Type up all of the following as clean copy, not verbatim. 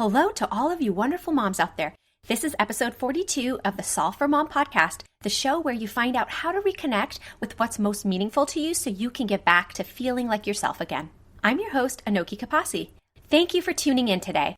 Hello to all of you wonderful moms out there. This is episode 42 of the Solve for Mom podcast, the show where you find out how to reconnect with what's most meaningful to you so you can get back to feeling like yourself again. I'm your host, Anoki Kapasi. Thank you for tuning in today.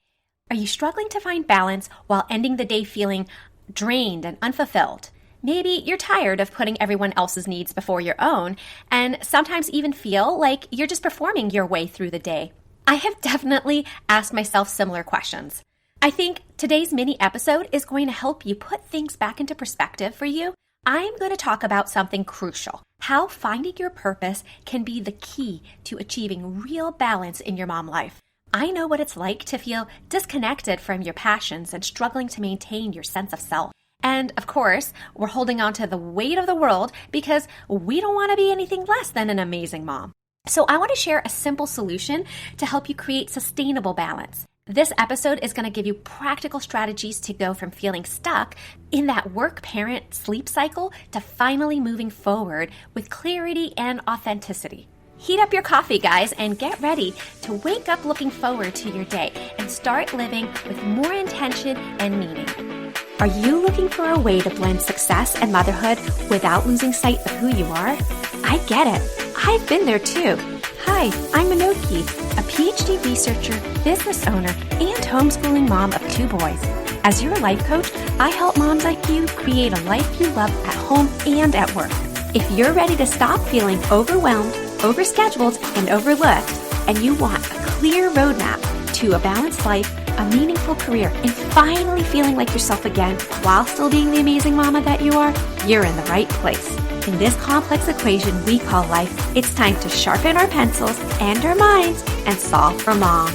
Are you struggling to find balance while ending the day feeling drained and unfulfilled? Maybe you're tired of putting everyone else's needs before your own and sometimes even feel like you're just performing your way through the day. I have definitely asked myself similar questions. I think today's mini episode is going to help you put things back into perspective for you. I'm going to talk about something crucial, how finding your purpose can be the key to achieving real balance in your mom life. I know what it's like to feel disconnected from your passions and struggling to maintain your sense of self. And of course, we're holding on to the weight of the world because we don't want to be anything less than an amazing mom. So I want to share a simple solution to help you create sustainable balance. This episode is going to give you practical strategies to go from feeling stuck in that work-parent sleep cycle to finally moving forward with clarity and authenticity. Heat up your coffee, guys, and get ready to wake up looking forward to your day and start living with more intention and meaning. Are you looking for a way to blend success and motherhood without losing sight of who you are? I get it. I've been there too. Hi, I'm Anoki, a PhD researcher, business owner, and homeschooling mom of 2 boys. As your life coach, I help moms like you create a life you love at home and at work. If you're ready to stop feeling overwhelmed, overscheduled, and overlooked, and you want a clear roadmap to a balanced life, a meaningful career, and finally feeling like yourself again while still being the amazing mama that you are, you're in the right place. In this complex equation we call life, it's time to sharpen our pencils and our minds and solve for mom.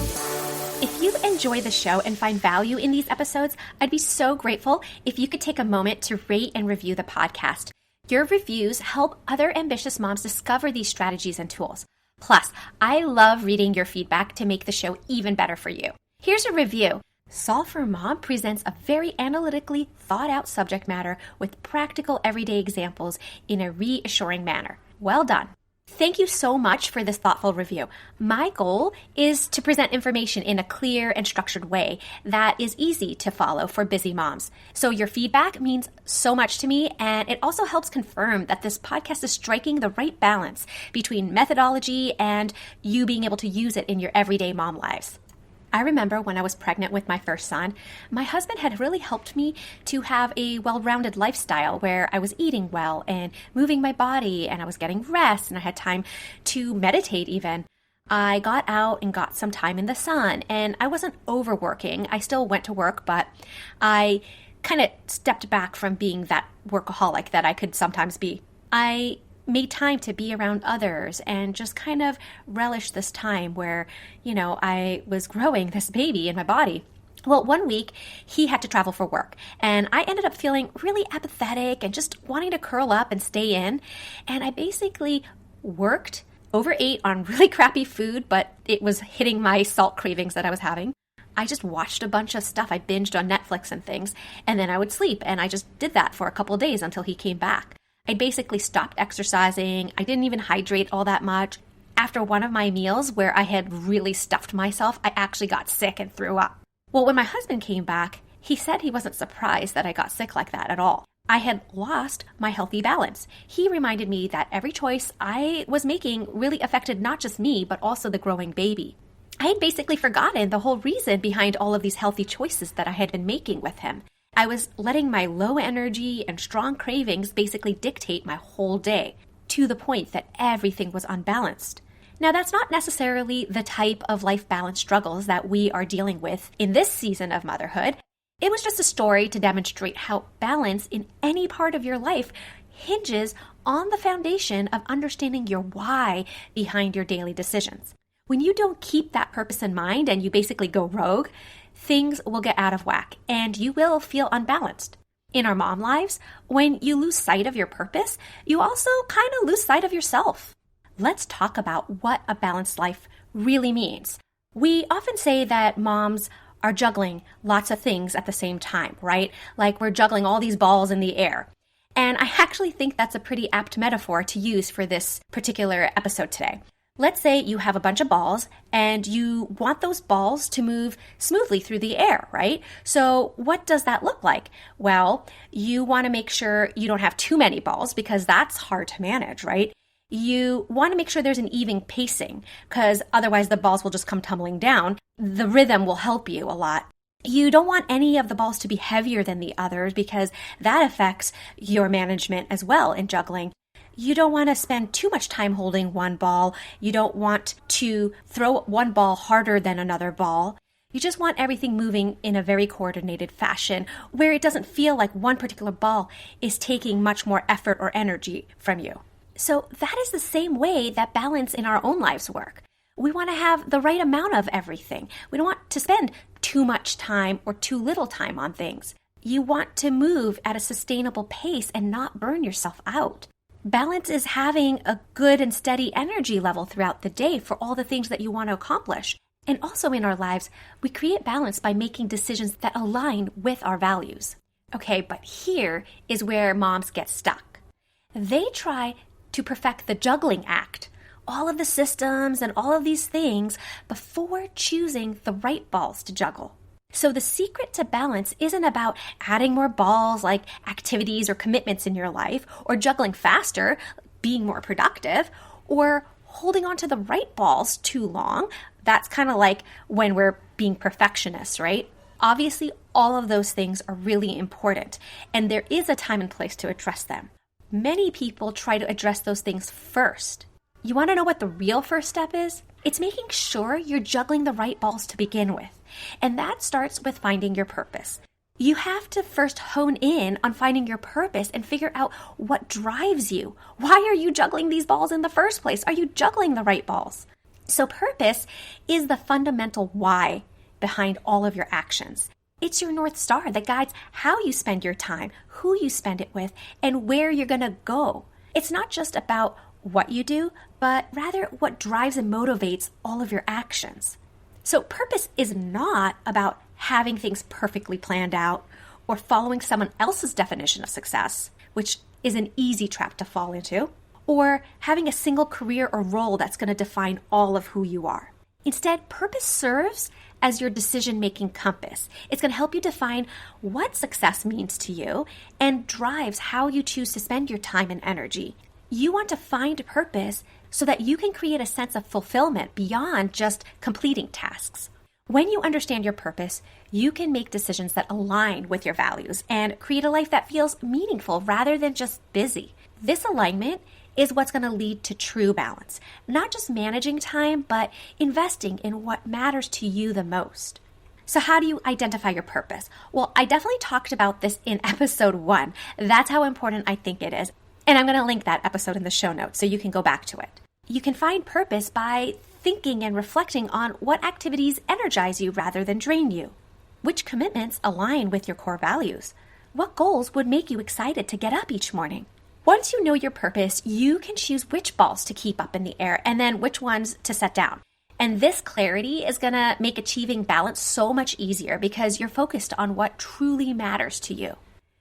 If you enjoy the show and find value in these episodes, I'd be so grateful if you could take a moment to rate and review the podcast. Your reviews help other ambitious moms discover these strategies and tools. Plus, I love reading your feedback to make the show even better for you. Here's a review. Solve for Mom presents a very analytically thought-out subject matter with practical everyday examples in a reassuring manner. Well done. Thank you so much for this thoughtful review. My goal is to present information in a clear and structured way that is easy to follow for busy moms. So your feedback means so much to me, and it also helps confirm that this podcast is striking the right balance between methodology and you being able to use it in your everyday mom lives. I remember when I was pregnant with my first son, my husband had really helped me to have a well-rounded lifestyle where I was eating well and moving my body, and I was getting rest, and I had time to meditate even. I got out and got some time in the sun, and I wasn't overworking. I still went to work, but I kind of stepped back from being that workaholic that I could sometimes be. I made time to be around others and just kind of relish this time where, I was growing this baby in my body. Well, one week he had to travel for work, and I ended up feeling really apathetic and just wanting to curl up and stay in. And I basically worked, overate on really crappy food, but it was hitting my salt cravings that I was having. I just watched a bunch of stuff. I binged on Netflix and things, and then I would sleep. And I just did that for a couple of days until he came back. I basically stopped exercising. I didn't even hydrate all that much. After one of my meals where I had really stuffed myself, I actually got sick and threw up. Well, when my husband came back, he said he wasn't surprised that I got sick like that at all. I had lost my healthy balance. He reminded me that every choice I was making really affected not just me, but also the growing baby. I had basically forgotten the whole reason behind all of these healthy choices that I had been making with him. I was letting my low energy and strong cravings basically dictate my whole day to the point that everything was unbalanced. Now, that's not necessarily the type of life balance struggles that we are dealing with in this season of motherhood. It was just a story to demonstrate how balance in any part of your life hinges on the foundation of understanding your why behind your daily decisions. When you don't keep that purpose in mind and you basically go rogue, things will get out of whack and you will feel unbalanced. In our mom lives, when you lose sight of your purpose, you also kind of lose sight of yourself. Let's talk about what a balanced life really means. We often say that moms are juggling lots of things at the same time, right? Like we're juggling all these balls in the air. And I actually think that's a pretty apt metaphor to use for this particular episode today. Let's say you have a bunch of balls and you want those balls to move smoothly through the air, right? So what does that look like? Well, you want to make sure you don't have too many balls because that's hard to manage, right? You want to make sure there's an even pacing because otherwise the balls will just come tumbling down. The rhythm will help you a lot. You don't want any of the balls to be heavier than the others because that affects your management as well in juggling. You don't want to spend too much time holding one ball. You don't want to throw one ball harder than another ball. You just want everything moving in a very coordinated fashion where it doesn't feel like one particular ball is taking much more effort or energy from you. So that is the same way that balance in our own lives work. We want to have the right amount of everything. We don't want to spend too much time or too little time on things. You want to move at a sustainable pace and not burn yourself out. Balance is having a good and steady energy level throughout the day for all the things that you want to accomplish. And also in our lives, we create balance by making decisions that align with our values. Okay, but here is where moms get stuck. They try to perfect the juggling act, all of the systems and all of these things before choosing the right balls to juggle. So the secret to balance isn't about adding more balls like activities or commitments in your life, or juggling faster, being more productive, or holding on to the right balls too long. That's kind of like when we're being perfectionists, right? Obviously, all of those things are really important, and there is a time and place to address them. Many people try to address those things first. You want to know what the real first step is? It's making sure you're juggling the right balls to begin with. And that starts with finding your purpose. You have to first hone in on finding your purpose and figure out what drives you. Why are you juggling these balls in the first place? Are you juggling the right balls? So purpose is the fundamental why behind all of your actions. It's your North Star that guides how you spend your time, who you spend it with, and where you're going to go. It's not just about what you do, but rather what drives and motivates all of your actions. So purpose is not about having things perfectly planned out or following someone else's definition of success, which is an easy trap to fall into, or having a single career or role that's going to define all of who you are. Instead, purpose serves as your decision-making compass. It's going to help you define what success means to you and drives how you choose to spend your time and energy. You want to find purpose so that you can create a sense of fulfillment beyond just completing tasks. When you understand your purpose, you can make decisions that align with your values and create a life that feels meaningful rather than just busy. This alignment is what's going to lead to true balance, not just managing time, but investing in what matters to you the most. So how do you identify your purpose? Well, I definitely talked about this in episode 1. That's how important I think it is. And I'm going to link that episode in the show notes so you can go back to it. You can find purpose by thinking and reflecting on what activities energize you rather than drain you. Which commitments align with your core values? What goals would make you excited to get up each morning? Once you know your purpose, you can choose which balls to keep up in the air and then which ones to set down. And this clarity is going to make achieving balance so much easier because you're focused on what truly matters to you.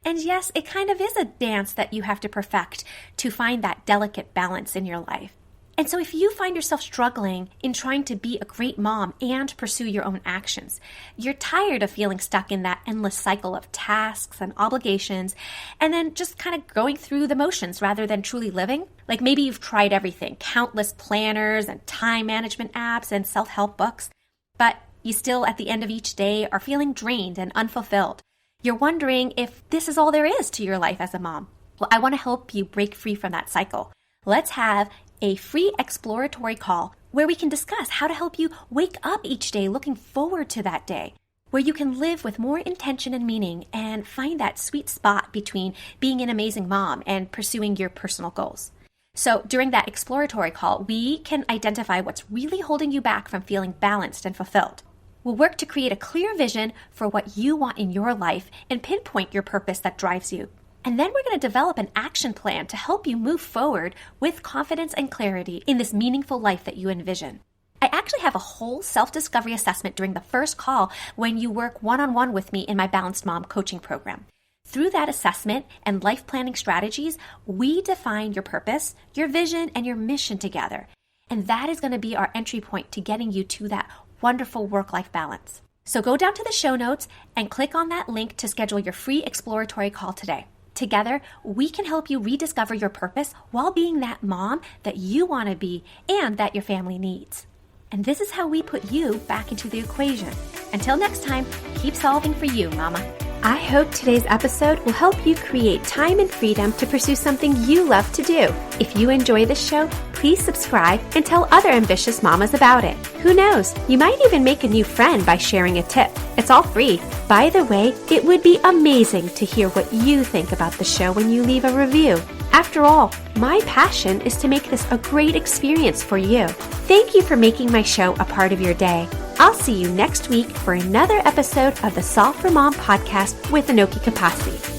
And yes, it kind of is a dance that you have to perfect to find that delicate balance in your life. And so if you find yourself struggling in trying to be a great mom and pursue your own actions, you're tired of feeling stuck in that endless cycle of tasks and obligations, and then just kind of going through the motions rather than truly living, like maybe you've tried everything, countless planners and time management apps and self-help books, but you still at the end of each day are feeling drained and unfulfilled. You're wondering if this is all there is to your life as a mom. Well, I want to help you break free from that cycle. Let's have a free exploratory call where we can discuss how to help you wake up each day looking forward to that day, where you can live with more intention and meaning and find that sweet spot between being an amazing mom and pursuing your personal goals. So during that exploratory call, we can identify what's really holding you back from feeling balanced and fulfilled. We'll work to create a clear vision for what you want in your life and pinpoint your purpose that drives you. And then we're going to develop an action plan to help you move forward with confidence and clarity in this meaningful life that you envision. I actually have a whole self-discovery assessment during the first call when you work one-on-one with me in my Balanced Mom coaching program. Through that assessment and life planning strategies, we define your purpose, your vision, and your mission together. And that is going to be our entry point to getting you to that wonderful work-life balance. So go down to the show notes and click on that link to schedule your free exploratory call today. Together, we can help you rediscover your purpose while being that mom that you want to be and that your family needs. And this is how we put you back into the equation. Until next time, keep solving for you, Mama. I hope today's episode will help you create time and freedom to pursue something you love to do. If you enjoy this show, please subscribe and tell other ambitious mamas about it. Who knows, you might even make a new friend by sharing a tip. It's all free. By the way, it would be amazing to hear what you think about the show when you leave a review. After all, my passion is to make this a great experience for you. Thank you for making my show a part of your day. I'll see you next week for another episode of the Solve for Mom podcast with Anoki Kapasi.